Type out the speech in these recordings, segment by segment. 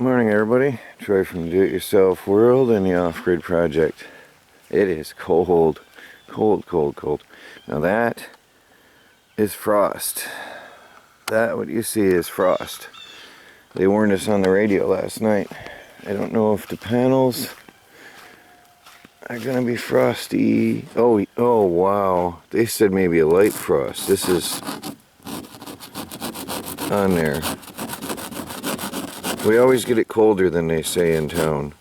Morning everybody, Troy from the Do-It-Yourself World and the Off-Grid Project. It is cold, cold. Now that is frost. That, what you see, is frost. They warned us on the radio last night. I don't know if the panels are gonna be frosty. Oh wow, they said maybe a light frost. This is on there. We always get it colder than they say in town.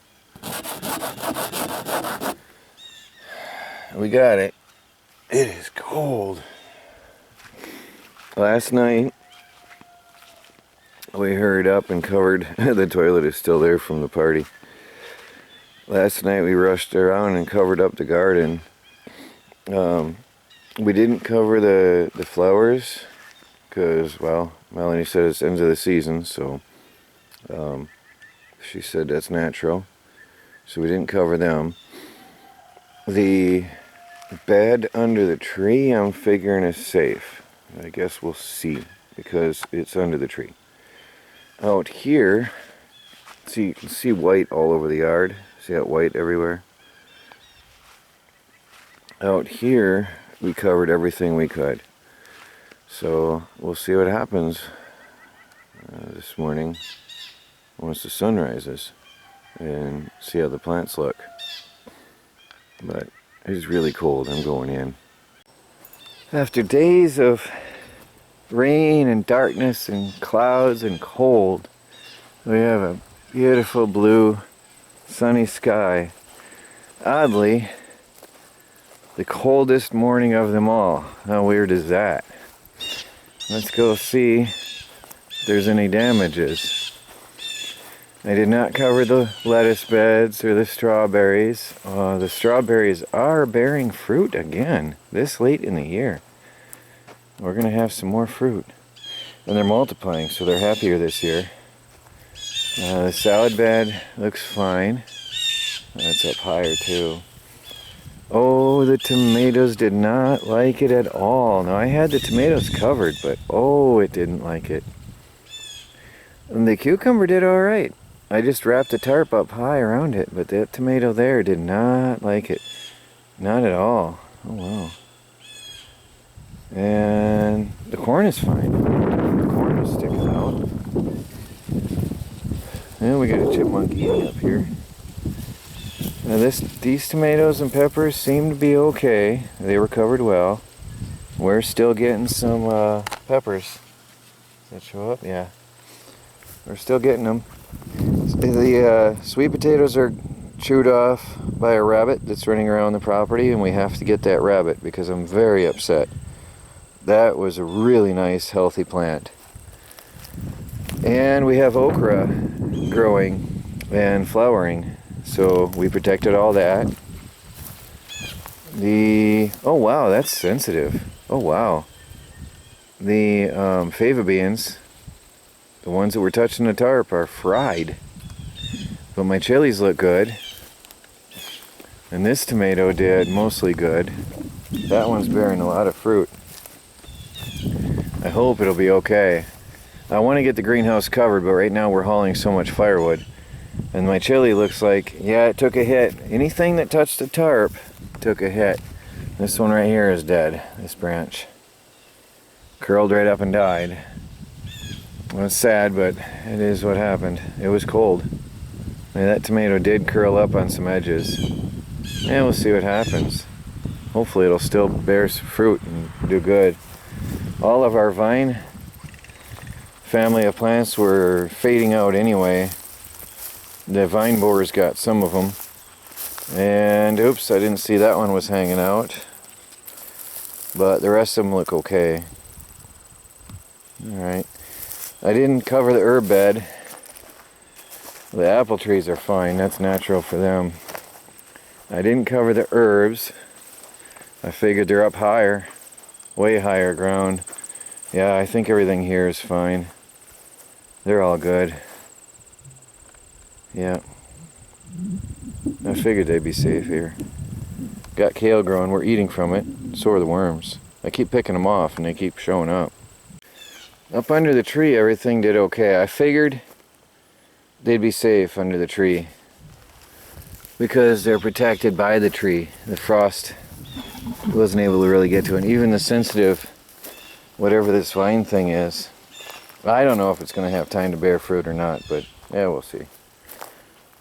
We got it. It is cold. Last night, we hurried up and covered, the toilet is still there from the party. Last night we rushed around and covered up the garden. We didn't cover the flowers, because, well, Melanie said it's the end of the season, so she said that's natural, so we didn't cover them. The bed under the tree, I'm figuring, is safe. I guess we'll see, because it's under the tree. Out here, see, you can see white all over the yard. See that white everywhere? Out here, we covered everything we could. So we'll see what happens this morning once the sun rises and see how the plants look. But it's really cold. I'm going in. After days of rain and darkness and clouds and cold, we have a beautiful blue sunny sky. Oddly, the coldest morning of them all. How weird is that? Let's go see if there's any damages. I did not cover the lettuce beds or the strawberries. The strawberries are bearing fruit again this late in the year. We're going to have some more fruit. And they're multiplying, so they're happier this year. The salad bed looks fine. That's up higher too. Oh, the tomatoes did not like it at all. Now I had the tomatoes covered, but oh, it didn't like it. And the cucumber did all right. I just wrapped a tarp up high around it, but that tomato there did not like it. Not at all. Oh wow. And the corn is fine. The corn is sticking out. And we got a chipmunk eating up here. Now these tomatoes and peppers seem to be okay. They were covered well. We're still getting some peppers. Does that show up? Yeah. We're still getting them. The sweet potatoes are chewed off by a rabbit that's running around the property, and we have to get that rabbit because I'm very upset. That was a really nice, healthy plant. And we have okra growing and flowering, so we protected all that. Oh wow, that's sensitive. Oh wow. The fava beans, the ones that were touching the tarp, are fried. But my chilies look good. And this tomato did mostly good. That one's bearing a lot of fruit. I hope it'll be okay. I want to get the greenhouse covered, but right now we're hauling so much firewood. And my chili looks like, yeah, it took a hit. Anything that touched the tarp took a hit. This one right here is dead, this branch. Curled right up and died. Well, it's sad, but it is what happened. It was cold. And that tomato did curl up on some edges. And we'll see what happens. Hopefully it'll still bear some fruit and do good. All of our vine family of plants were fading out anyway. The vine borers got some of them. And oops, I didn't see that one was hanging out. But the rest of them look okay. Alright. I didn't cover the herb bed. The apple trees are fine, that's natural for them. I didn't cover the herbs. I figured they're up higher, way higher ground. Yeah, I think everything here is fine. They're all good. Yeah. I figured they'd be safe here. Got kale growing, we're eating from it. So are the worms. I keep picking them off and they keep showing up. Up under the tree, everything did okay. I figured they'd be safe under the tree because they're protected by the tree. The frost wasn't able to really get to it. And even the sensitive, whatever this vine thing is, I don't know if it's going to have time to bear fruit or not, but yeah, we'll see.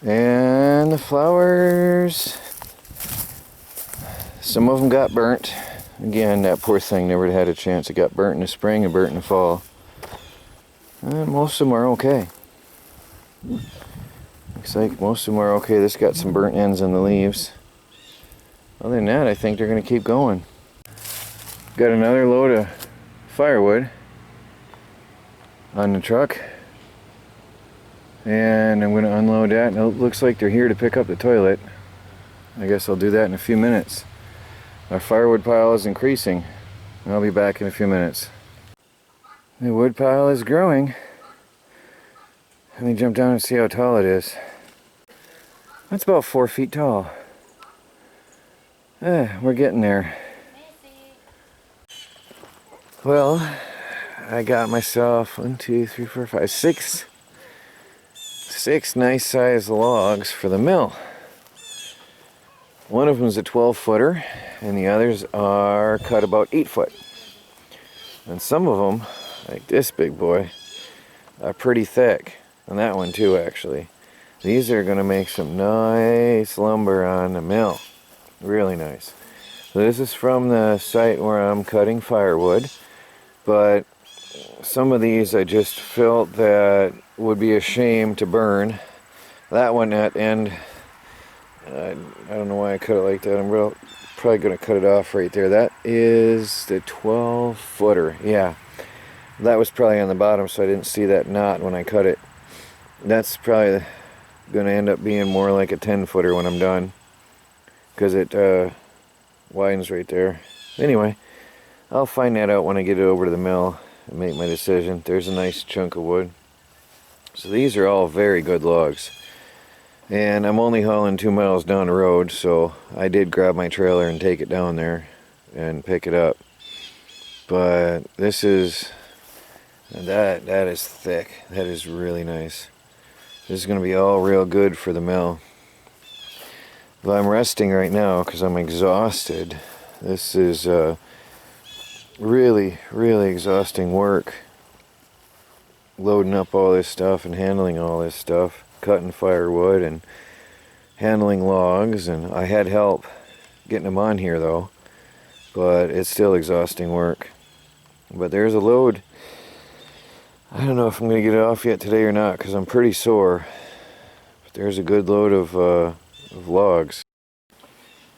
And the flowers, some of them got burnt. Again, that poor thing never had a chance. It got burnt in the spring and burnt in the fall. And most of them are okay. Looks like most of them are okay. This got some burnt ends in the leaves. Other than that, I think they're going to keep going. Got another load of firewood on the truck. And I'm going to unload that. And it looks like they're here to pick up the toilet. I guess I'll do that in a few minutes. Our firewood pile is increasing. I'll be back in a few minutes. The wood pile is growing. Let me jump down and see how tall it is. That's about 4 feet tall. We're getting there. Well, I got myself 1, 2, 3, 4, 5, 6 nice sized logs for the mill. One of them is a 12-footer, and the others are cut about 8 foot. And some of them, like this big boy, are pretty thick. And that one too, actually. These are going to make some nice lumber on the mill. Really nice. So this is from the site where I'm cutting firewood. But some of these I just felt that would be a shame to burn. That one at end, I don't know why I cut it like that. I'm probably going to cut it off right there. That is the 12-footer. Yeah, that was probably on the bottom, so I didn't see that knot when I cut it. That's probably going to end up being more like a 10-footer when I'm done, because it widens right there. Anyway, I'll find that out when I get it over to the mill and make my decision. There's a nice chunk of wood. So these are all very good logs. And I'm only hauling 2 miles down the road, so I did grab my trailer and take it down there and pick it up. But this is, that is thick. That is really nice. This is going to be all real good for the mill. But I'm resting right now because I'm exhausted. This is really, really exhausting work. Loading up all this stuff and handling all this stuff. Cutting firewood and handling logs. And I had help getting them on here though. But it's still exhausting work. But there's a load. I don't know if I'm going to get it off yet today or not because I'm pretty sore. But there's a good load of logs.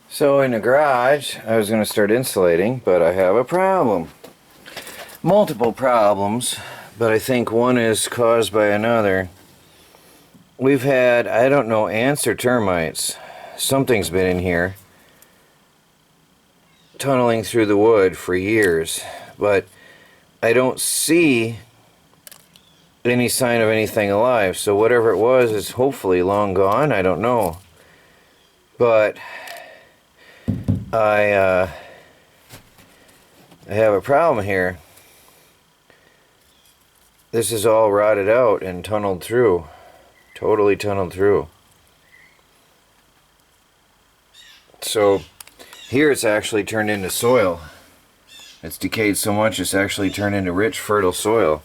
So in the garage, I was going to start insulating, but I have a problem. Multiple problems, but I think one is caused by another. We've had, I don't know, ants or termites. Something's been in here, tunneling through the wood for years, but I don't see any sign of anything alive. So whatever it was is hopefully long gone. I don't know. But I have a problem here. This is all rotted out and tunneled through. Totally tunneled through. So here it's actually turned into soil. It's decayed so much it's actually turned into rich, fertile soil.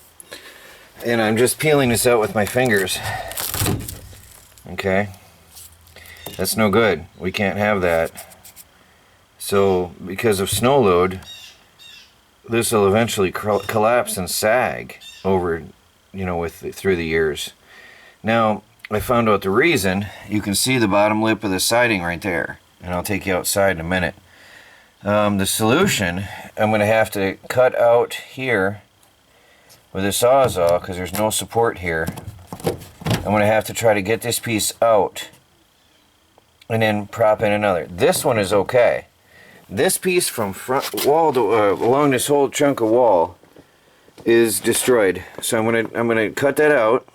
And I'm just peeling this out with my fingers. Okay? That's no good. We can't have that. So, because of snow load, this will eventually collapse and sag over, through the years. Now, I found out the reason. You can see the bottom lip of the siding right there. And I'll take you outside in a minute. The solution, I'm going to have to cut out here with a sawzall because there's no support here. I'm going to have to try to get this piece out and then prop in another. This one is okay. This piece from front wall to along this whole chunk of wall is destroyed. So I'm gonna cut that out,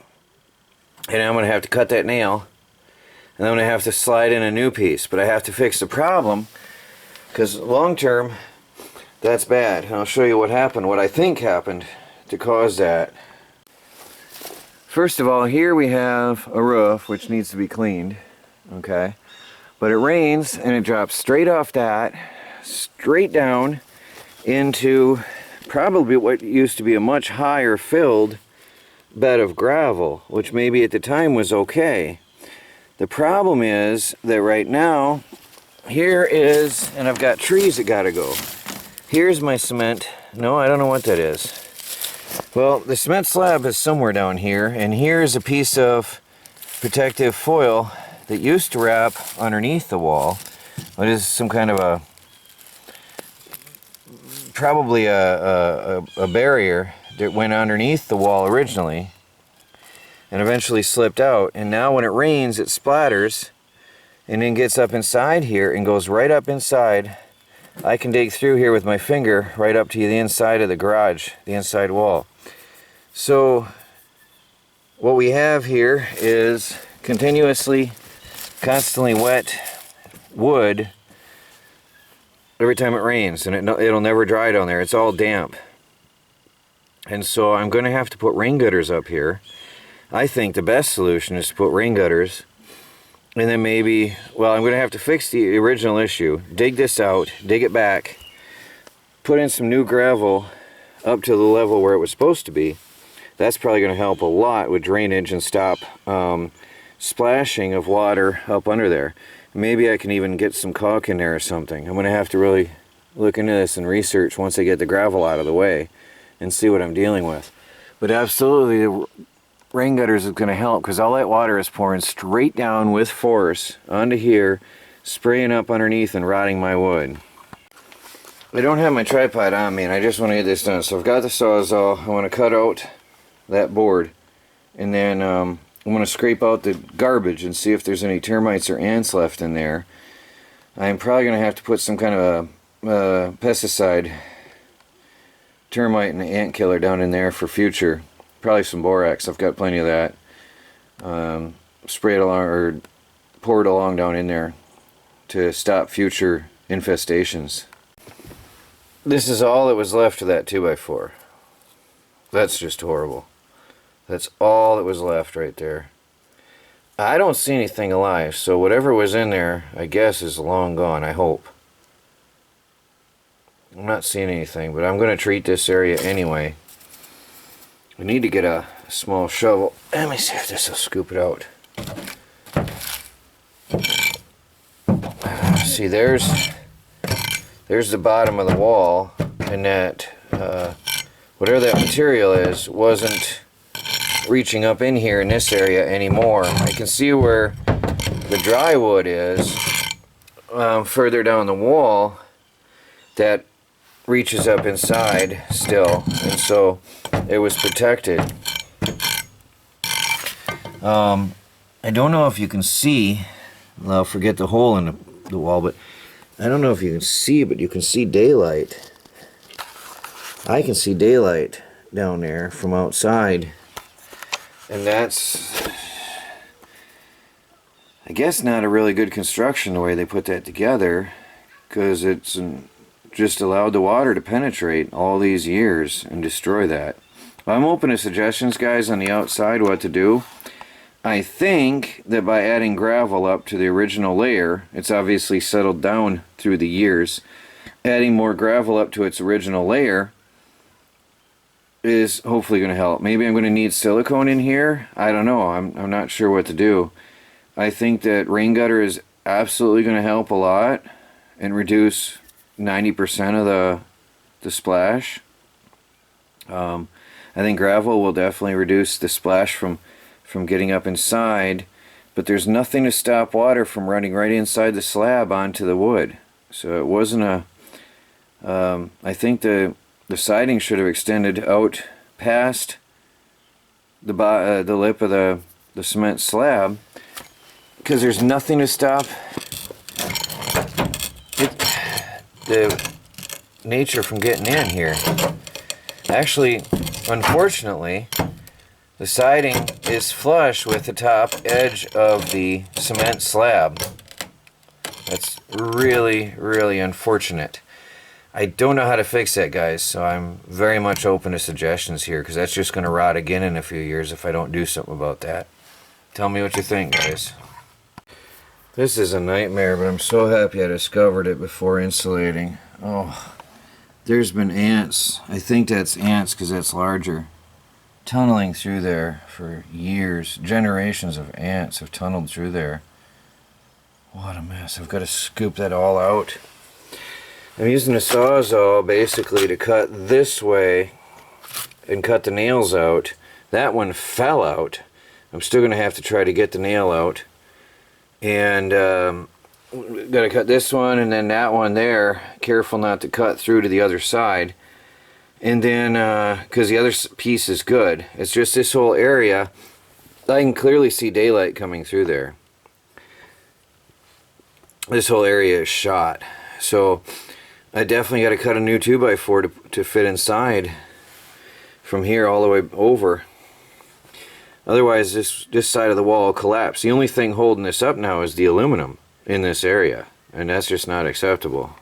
and I'm gonna have to cut that nail, and I'm gonna have to slide in a new piece. But I have to fix the problem because long term, that's bad. And I'll show you what happened, what I think happened to cause that. First of all, here we have a roof which needs to be cleaned, okay? But it rains and it drops straight off that, straight down into probably what used to be a much higher filled bed of gravel, which maybe at the time was okay. The problem is that right now, here is, and I've got trees that gotta go. Here's my cement. No, I don't know what that is. Well, the cement slab is somewhere down here, and here's a piece of protective foil that used to wrap underneath the wall. It is some kind of a, probably a barrier that went underneath the wall originally and eventually slipped out. And now when it rains, it splatters and then gets up inside here and goes right up inside. I can dig through here with my finger right up to the inside of the garage, the inside wall. So what we have here is constantly wet wood every time it rains, and it'll never dry down there. It's all damp. And so I'm going to have to put rain gutters up here. I think the best solution is to put rain gutters, and then maybe, well, I'm going to have to fix the original issue, dig this out, dig it back, put in some new gravel up to the level where it was supposed to be. That's probably going to help a lot with drainage and stop splashing of water up under there. Maybe I can even get some caulk in there or something. I'm going to have to really look into this and research once I get the gravel out of the way and see what I'm dealing with. But absolutely, the rain gutters is going to help, because all that water is pouring straight down with force onto here, spraying up underneath and rotting my wood. I don't have my tripod on me, and I just want to get this done. So I've got the Sawzall. I want to cut out that board, and then I'm going to scrape out the garbage and see if there's any termites or ants left in there. I'm probably going to have to put some kind of a pesticide, termite and ant killer down in there for future. Probably some borax. I've got plenty of that. Spray it along, or pour it along down in there to stop future infestations. This is all that was left of that 2x4. That's just horrible. That's all that was left right there. I don't see anything alive, so whatever was in there, I guess, is long gone, I hope. I'm not seeing anything, but I'm going to treat this area anyway. We need to get a small shovel. Let me see if this will scoop it out. See, there's the bottom of the wall, and that whatever that material is wasn't reaching up in here in this area anymore. I can see where the dry wood is further down the wall that reaches up inside still, and so it was protected. I don't know if you can see, well, forget the hole in the wall, but I don't know if you can see, but you can see daylight. I can see daylight down there from outside, and that's, I guess, not a really good construction the way they put that together, because it's just allowed the water to penetrate all these years and destroy that. I'm open to suggestions, guys, on the outside what to do. I think that by adding gravel up to the original layer, it's obviously settled down through the years, adding more gravel up to its original layer is hopefully going to help. Maybe I'm going to need silicone in here. I don't know. I'm not sure what to do. I think that rain gutter is absolutely going to help a lot and reduce 90% of the splash. I think gravel will definitely reduce the splash from getting up inside, but there's nothing to stop water from running right inside the slab onto the wood. So it wasn't a, I think the siding should have extended out past the lip of the cement slab, because there's nothing to stop the nature from getting in here. Actually, unfortunately, the siding is flush with the top edge of the cement slab. That's really, really unfortunate. I don't know how to fix that, guys, so I'm very much open to suggestions here, because that's just going to rot again in a few years if I don't do something about that. Tell me what you think, guys. This is a nightmare, but I'm so happy I discovered it before insulating. Oh, there's been ants. I think that's ants because that's larger. Tunneling through there for years. Generations of ants have tunneled through there. What a mess. I've got to scoop that all out. I'm using a sawzall basically to cut this way and cut the nails out. That one fell out. I'm still going to have to try to get the nail out. And got to cut this one and then that one there. Careful not to cut through to the other side. And then, because the other piece is good. It's just this whole area. I can clearly see daylight coming through there. This whole area is shot. So I definitely got to cut a new 2x4 to fit inside from here all the way over. Otherwise this side of the wall will collapse. The only thing holding this up now is the aluminum in this area, and that's just not acceptable.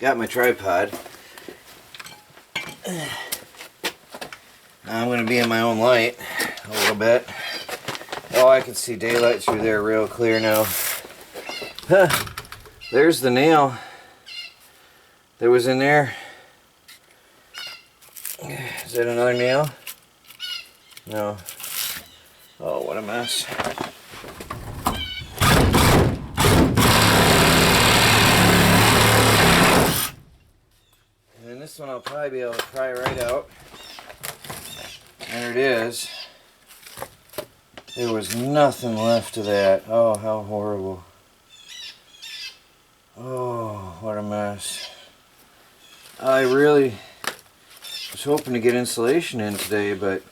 Got my tripod. Now I'm going to be in my own light a little bit. Oh, I can see daylight through there real clear now. Huh. There's the nail that was in there. Is that another nail? No. Oh, what a mess. And then this one I'll probably be able to pry right out. There it is. There was nothing left of that. Oh, how horrible. Oh, what a mess. I really was hoping to get insulation in today, but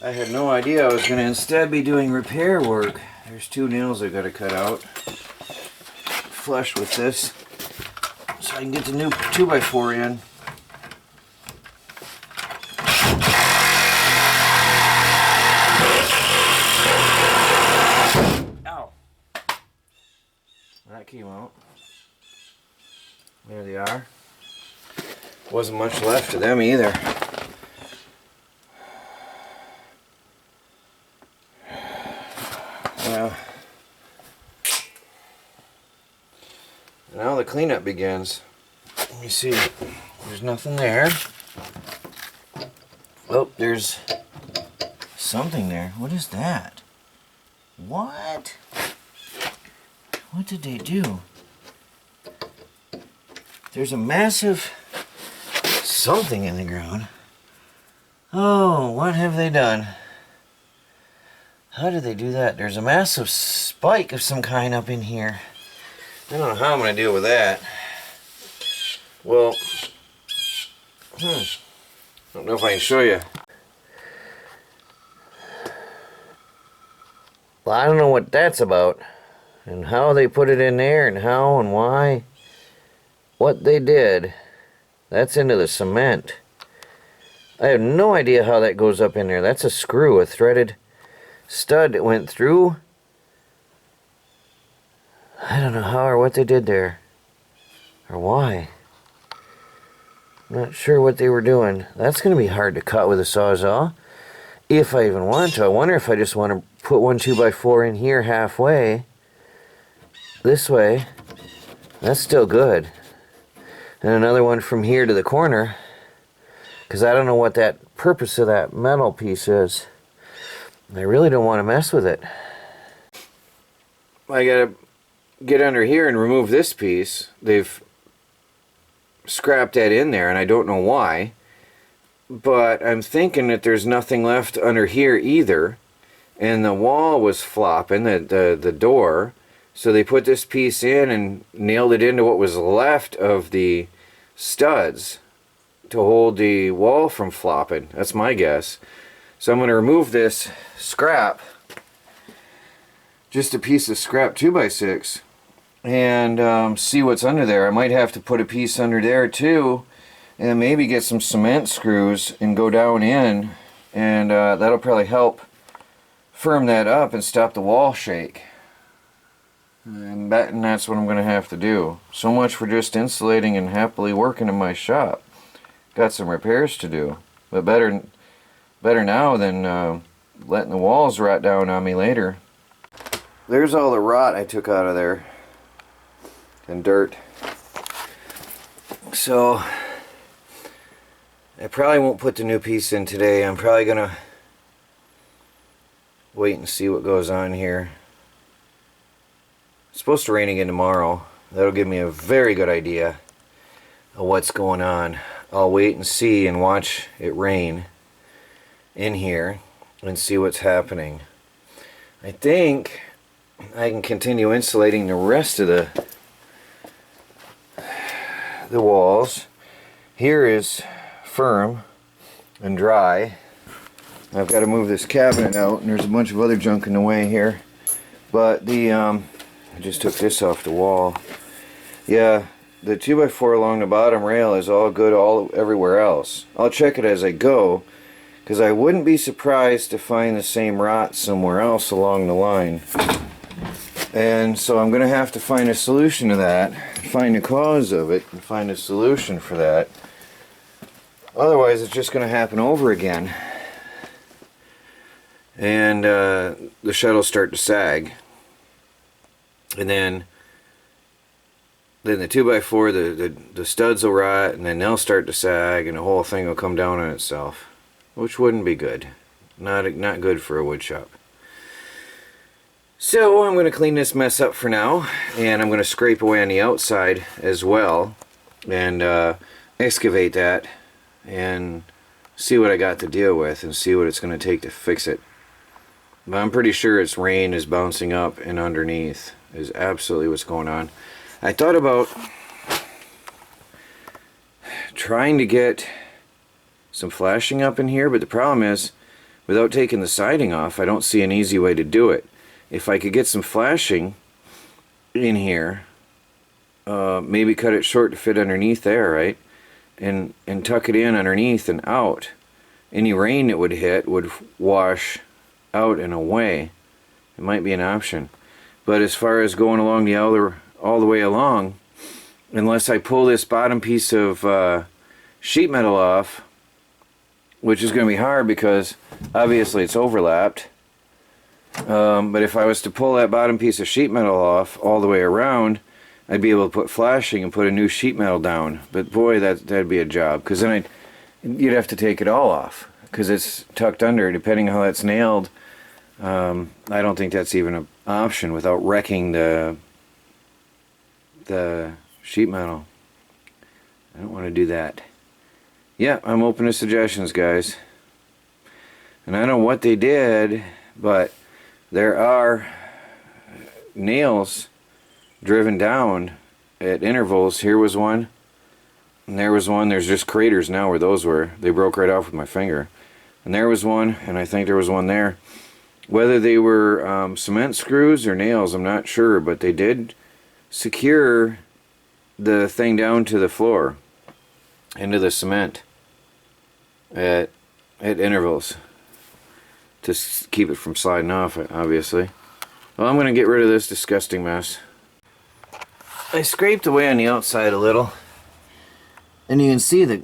I had no idea I was going to instead be doing repair work. There's 2 nails I got to cut out. Flush with this so I can get the new 2x4 in. Ow! That came out. There they are. Wasn't much left of them either. Well, now the cleanup begins. Let me see. There's nothing there. Oh, there's something there. What is that? What? What did they do? There's a massive something in the ground. Oh, what have they done? How did they do that? There's a massive spike of some kind up in here. I don't know how I'm going to deal with that. Well, I don't know if I can show you. Well, I don't know what that's about, and how they put it in there, and how and why. What they did, that's into the cement. I have no idea how that goes up in there. That's a screw, a threaded stud that went through. I don't know how or what they did there, or why. I'm not sure what they were doing. That's going to be hard to cut with a sawzall, if I even want to. I wonder if I just want to put one 2x4 in here halfway, this way. That's still good. And another one from here to the corner, because I don't know what that purpose of that metal piece is. I really don't want to mess with it. I gotta get under here and remove this piece. They've scrapped that in there, and I don't know why. But I'm thinking that there's nothing left under here either. And the wall was flopping, the door. So they put this piece in and nailed it into what was left of the studs to hold the wall from flopping. That's my guess. So I'm going to remove this scrap, just a piece of scrap 2x6, and see what's under there. I might have to put a piece under there too, and maybe get some cement screws and go down in, and that'll probably help firm that up and stop the wall shake. I'm betting that's what I'm going to have to do. So much for just insulating and happily working in my shop. Got some repairs to do, but better now than letting the walls rot down on me later. There's all the rot I took out of there and dirt. So I probably won't put the new piece in today. I'm probably gonna wait and see what goes on here. It's supposed to rain again tomorrow. That'll give me a very good idea of what's going on. I'll wait and see and watch it rain in here and see what's happening. I think I can continue insulating the rest of the walls. Here is firm and dry. I've got to move this cabinet out, and there's a bunch of other junk in the way here. But I just took this off the wall. Yeah, the 2x4 along the bottom rail is all good everywhere else. I'll check it as I go, because I wouldn't be surprised to find the same rot somewhere else along the line. And so I'm going to have to find a solution to that, find the cause of it, and find a solution for that. Otherwise, it's just going to happen over again. And the shed will start to sag. And then the 2x4, the studs will rot, and then they'll start to sag, and the whole thing will come down on itself. Which wouldn't be good. Not good for a wood shop. So I'm going to clean this mess up for now, and I'm going to scrape away on the outside as well, and excavate that, and see what I got to deal with, and see what it's going to take to fix it. But I'm pretty sure it's rain is bouncing up and underneath is absolutely what's going on. I thought about trying to get some flashing up in here, but the problem is, without taking the siding off, I don't see an easy way to do it. If I could get some flashing in here, maybe cut it short to fit underneath there, right? And tuck it in underneath and out. Any rain that would hit would wash out and away. It might be an option. But as far as going along all the way along, unless I pull this bottom piece of sheet metal off, which is going to be hard because obviously it's overlapped. But if I was to pull that bottom piece of sheet metal off all the way around, I'd be able to put flashing and put a new sheet metal down. But boy, that'd be a job, because then you'd have to take it all off because it's tucked under. Depending on how that's nailed, I don't think that's even an option without wrecking the sheet metal. I don't want to do that. Yeah, I'm open to suggestions, guys. And I don't know what they did, but there are nails driven down at intervals. Here was one, and there was one. There's just craters now where those were. They broke right off with my finger. And there was one, and I think there was one there. Whether they were cement screws or nails, I'm not sure, but they did secure the thing down to the floor, into the cement at intervals, to keep it from sliding off, obviously. Well, I'm going to get rid of this disgusting mess. I scraped away on the outside a little, and you can see that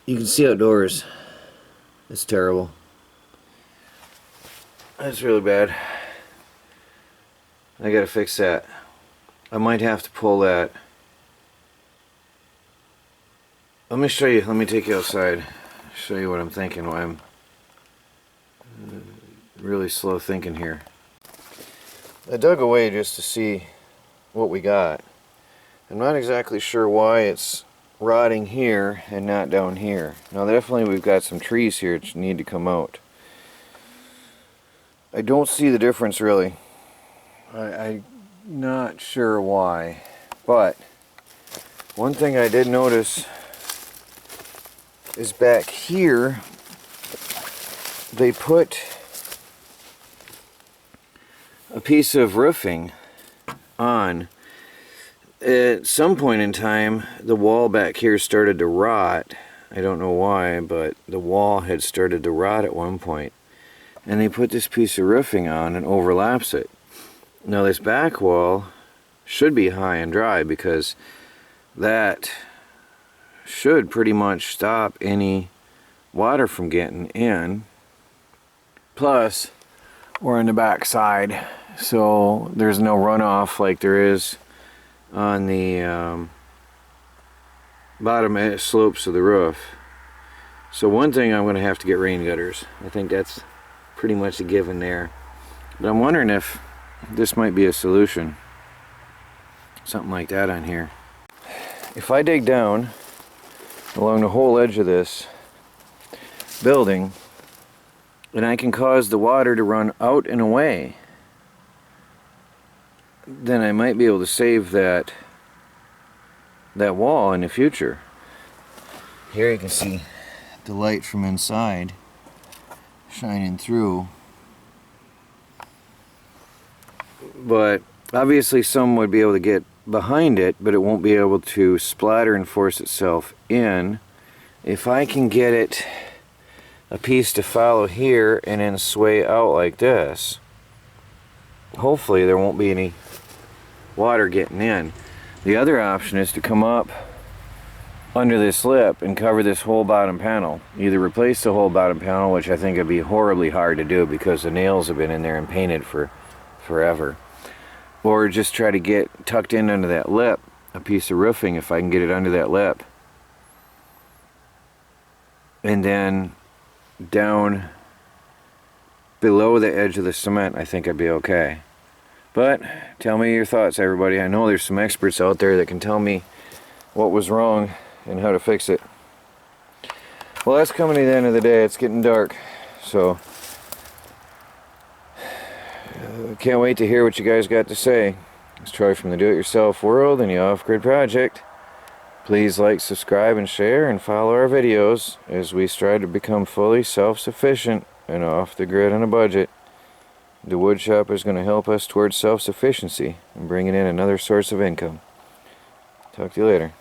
you can see outdoors. It's terrible. That's really bad. I gotta fix that. I might have to pull that. Let me show you. Let me take you outside. Show you what I'm thinking while I'm really slow thinking here. I dug away just to see what we got. I'm not exactly sure why it's rotting here and not down here. Now definitely we've got some trees here that need to come out. I don't see the difference really. I'm not sure why, but one thing I did notice is back here they put a piece of roofing on. At some point in time, the wall back here started to rot. I don't know why, but the wall had started to rot at one point. and they put this piece of roofing on and overlaps it. Now this back wall should be high and dry because that should pretty much stop any water from getting in. Plus, we're on the back side, so there's no runoff like there is on the bottom slopes of the roof. So one thing, I'm going to have to get rain gutters. I think that's pretty much a given there. But I'm wondering if this might be a solution. Something like that on here. If I dig down along the whole edge of this building, and I can cause the water to run out and away, then I might be able to save that wall in the future. Here you can see the light from inside shining through. But obviously some would be able to get behind it, but it won't be able to splatter and force itself in. If I can get it a piece to follow here and then sway out like this, hopefully there won't be any water getting in. The other option is to come up under this lip and cover this whole bottom panel. Either replace the whole bottom panel, which I think would be horribly hard to do because the nails have been in there and painted for forever, or just try to get tucked in under that lip a piece of roofing if I can get it under that lip, and then down below the edge of the cement. I think I'd be okay. But tell me your thoughts, everybody. I know there's some experts out there that can tell me what was wrong and how to fix it. Well, that's coming to the end of the day. It's getting dark, so can't wait to hear what you guys got to say. It's Troy from the Do-It-Yourself World and the Off-Grid Project. Please like, subscribe, and share, and follow our videos as we strive to become fully self-sufficient and off the grid on a budget. The wood shop is going to help us towards self-sufficiency and bringing in another source of income. Talk to you later.